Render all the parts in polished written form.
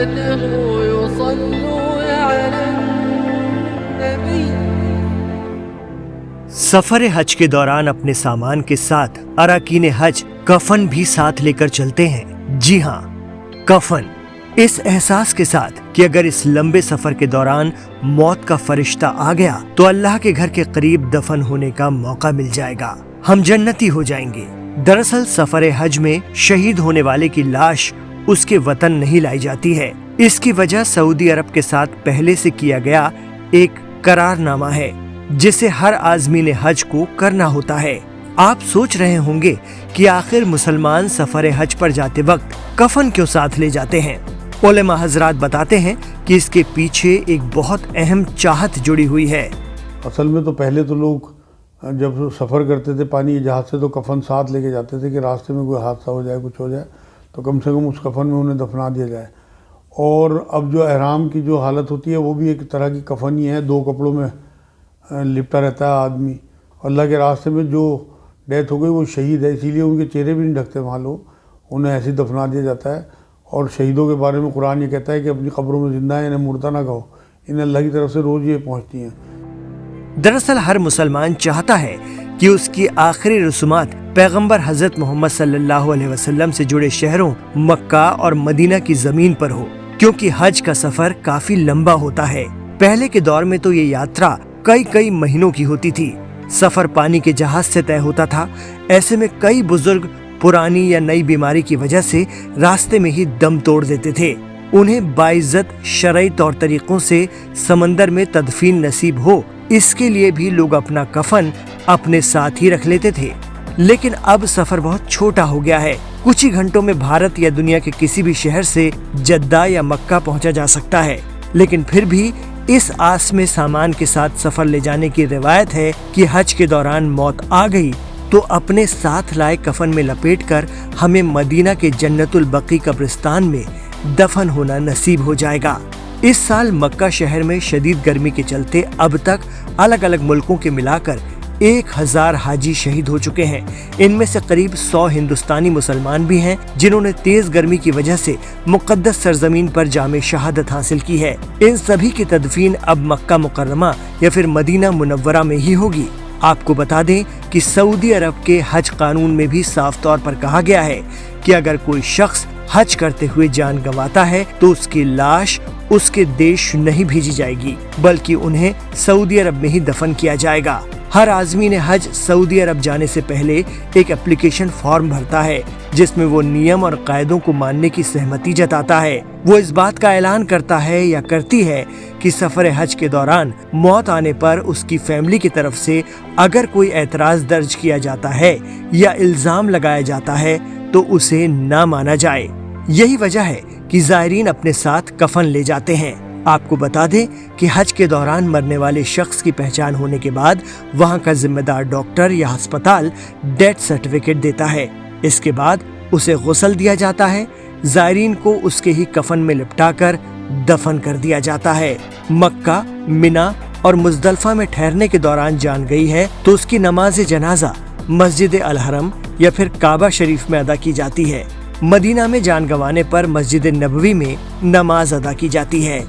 الملائكة يصلون على النبي. सफर हज के दौरान अपने सामान के साथ अराकीन हज कफन भी साथ लेकर चलते हैं। जी हाँ, कफन। इस एहसास के साथ कि अगर इस लंबे सफर के दौरान मौत का फरिश्ता आ गया तो अल्लाह के घर के करीब दफन होने का मौका मिल जाएगा, हम जन्नती हो जाएंगे। दरअसल सफर हज में शहीद होने वाले की लाश उसके वतन नहीं लाई जाती है। इसकी वजह सऊदी अरब के साथ पहले से किया गया एक करारनामा है जिसे हर आज़मीन हज को करना होता है। आप सोच रहे होंगे कि आखिर मुसलमान सफर हज पर जाते वक्त कफन क्यों साथ ले जाते हैं। उलेमा हजरात बताते हैं कि इसके पीछे एक बहुत अहम चाहत जुड़ी हुई है। असल में तो पहले तो लोग जब सफ़र करते थे पानी जहाज से तो कफन साथ लेके जाते थे कि रास्ते में कोई हादसा हो जाए, कुछ हो जाए तो कम से कम उस कफन में उन्हें दफना दिया जाए। और अब जो एहराम की जो हालत होती है वो भी एक तरह की कफन ही है, दो कपड़ों में लिपटा रहता है आदमी। अल्लाह के रास्ते में जो डेथ हो गई वो शहीद है, इसीलिए उनके चेहरे भी नहीं ढकते वहाँ लोग, उन्हें ऐसे ही दफना दिया जाता है। और शहीदों के बारे में कुरान ये कहता है कि अपनी कब्रों में जिंदा है, इन्हें मुर्दा ना कहो, इन्हें अल्लाह की तरफ से रोज़ ये पहुँचती हैं। दरअसल हर मुसलमान चाहता है कि उसकी आखिरी रस्मात पैगंबर हजरत मोहम्मद सल्लल्लाहु अलैहि वसल्लम से जुड़े शहरों मक्का और मदीना की जमीन पर हो, क्योंकि हज का सफर काफी लंबा होता है। पहले के दौर में तो ये यात्रा कई महीनों की होती थी। सफर पानी के जहाज से तय होता था। ऐसे में कई बुजुर्ग पुरानी या नई बीमारी की वजह से रास्ते में ही दम तोड़ देते थे। उन्हें बाइज्जत शरई तौर तरीकों से समंदर में तदफीन नसीब हो, इसके लिए भी लोग अपना कफन अपने साथ ही रख लेते थे। लेकिन अब सफर बहुत छोटा हो गया है। कुछ ही घंटों में भारत या दुनिया के किसी भी शहर से जद्दा या मक्का पहुंचा जा सकता है। लेकिन फिर भी इस आस में सामान के साथ सफर ले जाने की रिवायत है कि हज के दौरान मौत आ गई तो अपने साथ लाए कफन में लपेटकर हमें मदीना के जन्नतुल बकी कब्रिस्तान में दफन होना नसीब हो जाएगा। इस साल मक्का शहर में शदीद गर्मी के चलते अब तक अलग अलग मुल्कों के मिलाकर 1000 हाजी शहीद हो चुके हैं। इनमें से करीब 100 हिंदुस्तानी मुसलमान भी हैं जिन्होंने तेज गर्मी की वजह से मुकद्दस सरजमीन पर जामे शहादत हासिल की है। इन सभी की तदफीन अब मक्का मुकर्रमा या फिर मदीना मुनव्वरा में ही होगी। आपको बता दें कि सऊदी अरब के हज कानून में भी साफ तौर पर कहा गया है कि अगर कोई शख्स हज करते हुए जान गंवाता है तो उसकी लाश उसके देश नहीं भेजी जाएगी, बल्कि उन्हें सऊदी अरब में ही दफन किया जाएगा। हर आज़मीन हज सऊदी अरब जाने से पहले एक एप्लीकेशन फॉर्म भरता है जिसमें वो नियम और कायदों को मानने की सहमति जताता है। वो इस बात का ऐलान करता है या करती है कि सफर हज के दौरान मौत आने पर उसकी फैमिली की तरफ से अगर कोई एतराज दर्ज किया जाता है या इल्जाम लगाया जाता है तो उसे ना माना जाए। यही वजह है कि ज़ायरीन अपने साथ कफन ले जाते हैं। आपको बता दें कि हज के दौरान मरने वाले शख्स की पहचान होने के बाद वहां का जिम्मेदार डॉक्टर या अस्पताल डेथ सर्टिफिकेट देता है। इसके बाद उसे गुस्ल दिया जाता है। ज़ायरीन को उसके ही कफन में लिपटाकर दफन कर दिया जाता है। मक्का, मिना और मुज़दलिफ़ा में ठहरने के दौरान जान गई है तो उसकी नमाज जनाजा मस्जिद अल हरम या फिर काबा शरीफ में अदा की जाती है। मदीना में जान गंवाने पर मस्जिद नबवी में नमाज अदा की जाती है।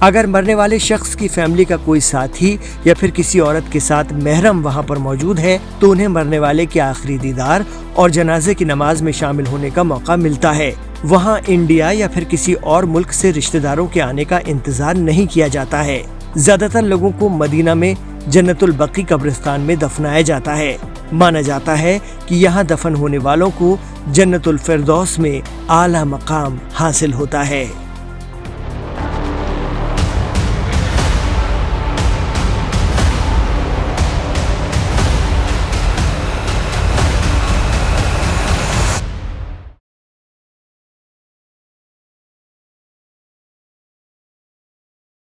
अगर मरने वाले शख्स की फैमिली का कोई साथी या फिर किसी औरत के साथ महरम वहां पर मौजूद है तो उन्हें मरने वाले के आखिरी दीदार और जनाजे की नमाज में शामिल होने का मौका मिलता है। वहां इंडिया या फिर किसी और मुल्क से रिश्तेदारों के आने का इंतजार नहीं किया जाता है। ज्यादातर लोगों को मदीना में जन्नतुल बकी कब्रिस्तान में दफनाया जाता है। माना जाता है कि यहाँ दफन होने वालों को जन्नतुल फिरदौस में आला मकाम हासिल होता है।